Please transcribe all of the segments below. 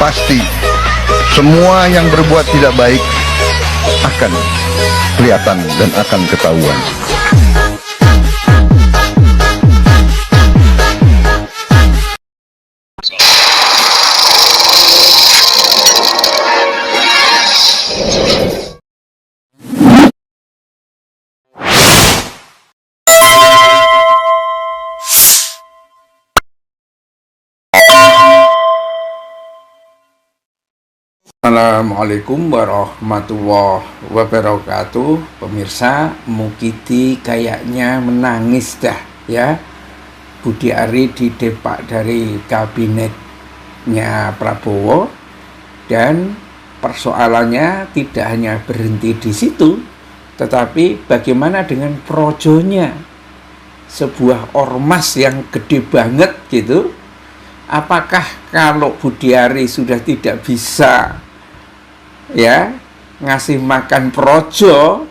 pasti semua yang berbuat tidak baik akan kelihatan dan akan ketahuan. Assalamualaikum warahmatullahi wabarakatuh. Pemirsa, Mukidi kayaknya menangis dah ya. Budi Ari didepak dari kabinetnya Prabowo, dan persoalannya tidak hanya berhenti di situ, tetapi bagaimana dengan projonya, sebuah ormas yang gede banget gitu. Apakah kalau Budi Ari sudah tidak bisa ya ngasih makan projo,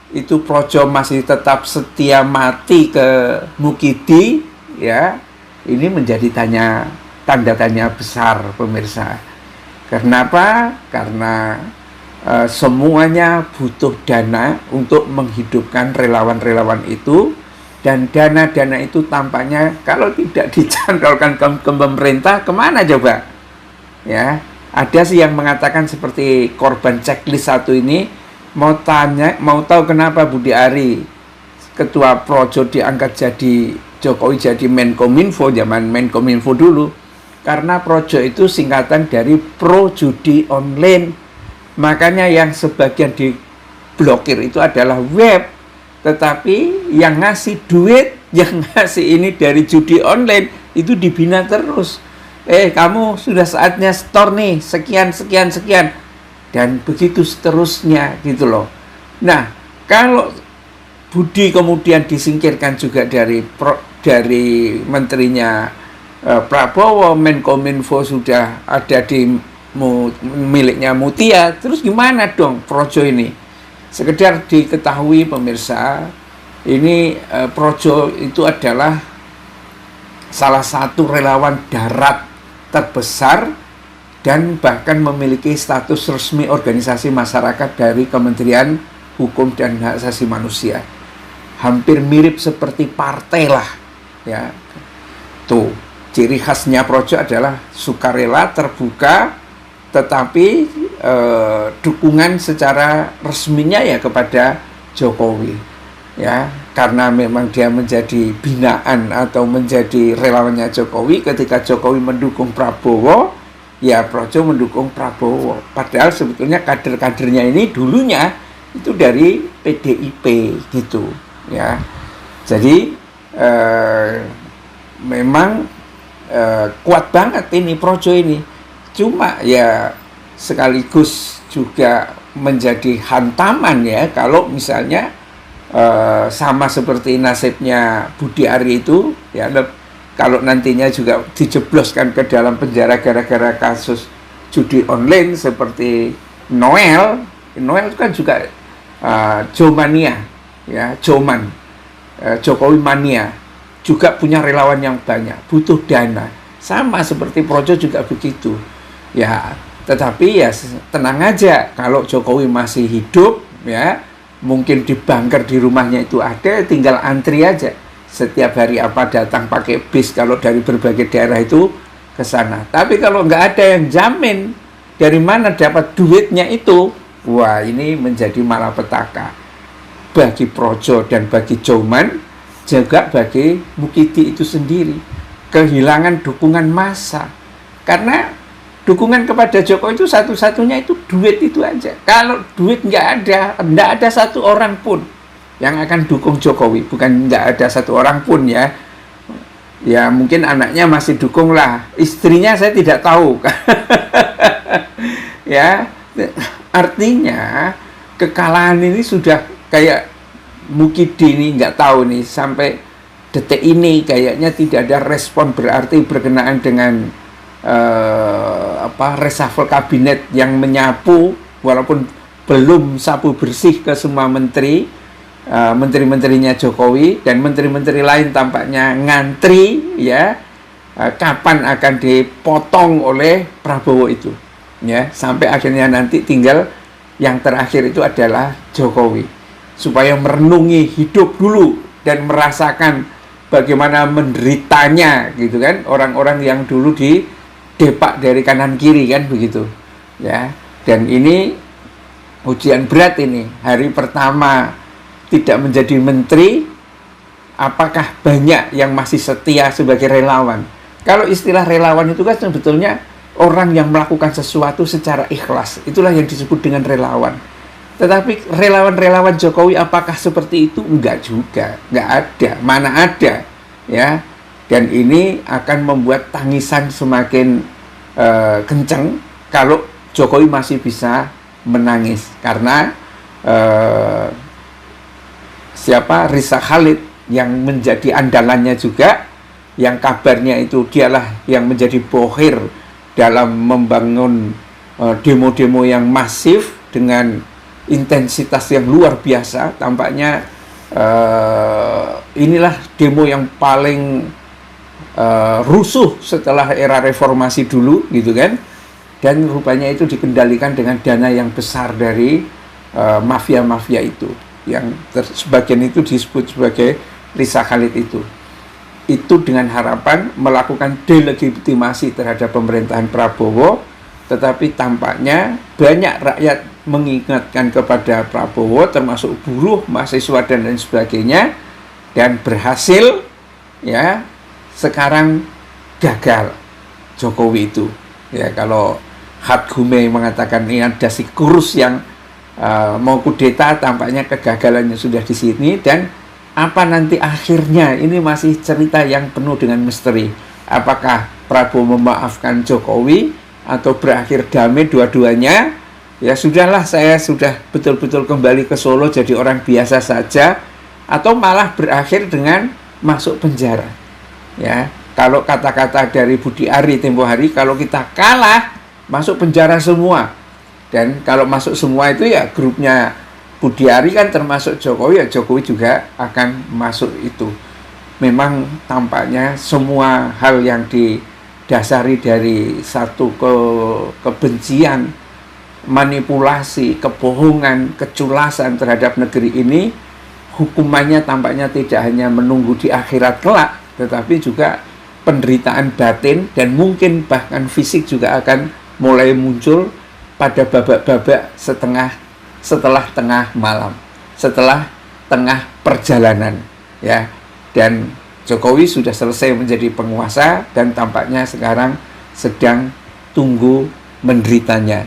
itu projo masih tetap setia mati ke Mukidi ya? Ini menjadi tanda tanya besar, pemirsa. Kenapa? Karena semuanya butuh dana untuk menghidupkan relawan-relawan itu, dan dana-dana itu tampaknya kalau tidak dicantolkan ke pemerintah, kemana coba? Ya, ada sih yang mengatakan seperti korban checklist satu ini, mau tahu kenapa Budi Ari ketua Projo diangkat jadi Jokowi jadi Menkominfo, zaman Menkominfo dulu, karena Projo itu singkatan dari Pro Judi Online. Makanya yang sebagian diblokir itu adalah web, tetapi yang ngasih duit, yang ngasih ini dari judi online itu dibina terus. Kamu sudah saatnya store nih, sekian, dan begitu seterusnya gitu loh. Nah, kalau Budi kemudian disingkirkan juga dari menterinya Prabowo, Menkominfo sudah ada di miliknya Mutia, terus gimana dong Projo ini? Sekedar diketahui pemirsa, ini Projo itu adalah salah satu relawan darat terbesar dan bahkan memiliki status resmi organisasi masyarakat dari Kementerian Hukum dan Hak Asasi Manusia. Hampir mirip seperti partai lah ya. Tuh, ciri khasnya Projo adalah sukarela, terbuka, tetapi dukungan secara resminya ya kepada Jokowi ya, karena memang dia menjadi binaan atau menjadi relawannya Jokowi. Ketika Jokowi mendukung Prabowo, ya Projo mendukung Prabowo, padahal sebetulnya kader-kadernya ini dulunya itu dari PDIP gitu ya. Jadi memang kuat banget ini Projo ini, cuma ya sekaligus juga menjadi hantaman ya kalau misalnya sama seperti nasibnya Budi Ari itu ya, kalau nantinya juga dijebloskan ke dalam penjara gara-gara kasus judi online seperti Noel itu kan juga Jomania ya, Jokowi mania, juga punya relawan yang banyak, butuh dana, sama seperti Projo juga begitu ya. Tetapi ya tenang aja, kalau Jokowi masih hidup ya, mungkin di bunker di rumahnya itu ada, tinggal antri aja. Setiap hari apa datang pakai bis kalau dari berbagai daerah itu ke sana. Tapi kalau nggak ada yang jamin, dari mana dapat duitnya itu? Wah, ini menjadi malapetaka bagi Projo dan bagi Joman, juga bagi Mukidi itu sendiri. Kehilangan dukungan massa. Karena dukungan kepada Jokowi itu satu-satunya itu duit itu aja. Kalau duit nggak ada satu orang pun yang akan dukung Jokowi. Bukan nggak ada satu orang pun ya. Ya mungkin anaknya masih dukung lah. Istrinya saya tidak tahu. Ya, artinya kekalahan ini sudah kayak Mukidi ini nggak tahu nih sampai detik ini kayaknya tidak ada respon berarti berkenaan dengan reshuffle kabinet yang menyapu, walaupun belum sapu bersih ke semua menteri-menterinya Jokowi, dan menteri-menteri lain tampaknya ngantri ya kapan akan dipotong oleh Prabowo itu, ya, sampai akhirnya nanti tinggal yang terakhir itu adalah Jokowi, supaya merenungi hidup dulu dan merasakan bagaimana menderitanya gitu kan orang-orang yang dulu didepak dari kanan kiri kan begitu, ya. Dan ini ujian berat ini, hari pertama tidak menjadi menteri, apakah banyak yang masih setia sebagai relawan? Kalau istilah relawan itu kan sebetulnya orang yang melakukan sesuatu secara ikhlas, itulah yang disebut dengan relawan. Tetapi relawan-relawan Jokowi apakah seperti itu? Enggak juga, enggak ada, mana ada, ya. Dan ini akan membuat tangisan semakin kencang kalau Jokowi masih bisa menangis, karena Risa Khalid yang menjadi andalannya juga, yang kabarnya itu dialah yang menjadi bohir dalam membangun demo-demo yang masif dengan intensitas yang luar biasa. Tampaknya inilah demo yang paling rusuh setelah era reformasi dulu gitu kan, dan rupanya itu dikendalikan dengan dana yang besar dari mafia-mafia itu, yang sebagian itu disebut sebagai Risa Khalid itu dengan harapan melakukan delegitimasi terhadap pemerintahan Prabowo. Tetapi tampaknya banyak rakyat mengingatkan kepada Prabowo, termasuk buruh, mahasiswa dan lain sebagainya, dan berhasil, ya. Sekarang gagal Jokowi itu, ya. Kalau Hat Gume mengatakan ini ada si kurus yang mau kudeta, tampaknya kegagalannya sudah di sini. Dan apa nanti akhirnya, ini masih cerita yang penuh dengan misteri. Apakah Prabowo memaafkan Jokowi atau berakhir damai dua-duanya? Ya sudahlah, saya sudah betul-betul kembali ke Solo jadi orang biasa saja, atau malah berakhir dengan masuk penjara. Ya, kalau kata-kata dari Budi Ari tempo hari, kalau kita kalah masuk penjara semua. Dan kalau masuk semua itu ya grupnya Budi Ari kan termasuk Jokowi, ya Jokowi juga akan masuk itu. Memang tampaknya semua hal yang didasari dari satu kebencian, manipulasi, kebohongan, keculasan terhadap negeri ini, hukumannya tampaknya tidak hanya menunggu di akhirat kelak, tetapi juga penderitaan batin dan mungkin bahkan fisik juga akan mulai muncul pada babak-babak setelah tengah malam, setelah tengah perjalanan, ya. Dan Jokowi sudah selesai menjadi penguasa dan tampaknya sekarang sedang tunggu menderitanya.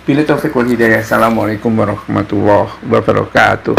Bila taufik wal hidayah. Assalamualaikum warahmatullahi wabarakatuh.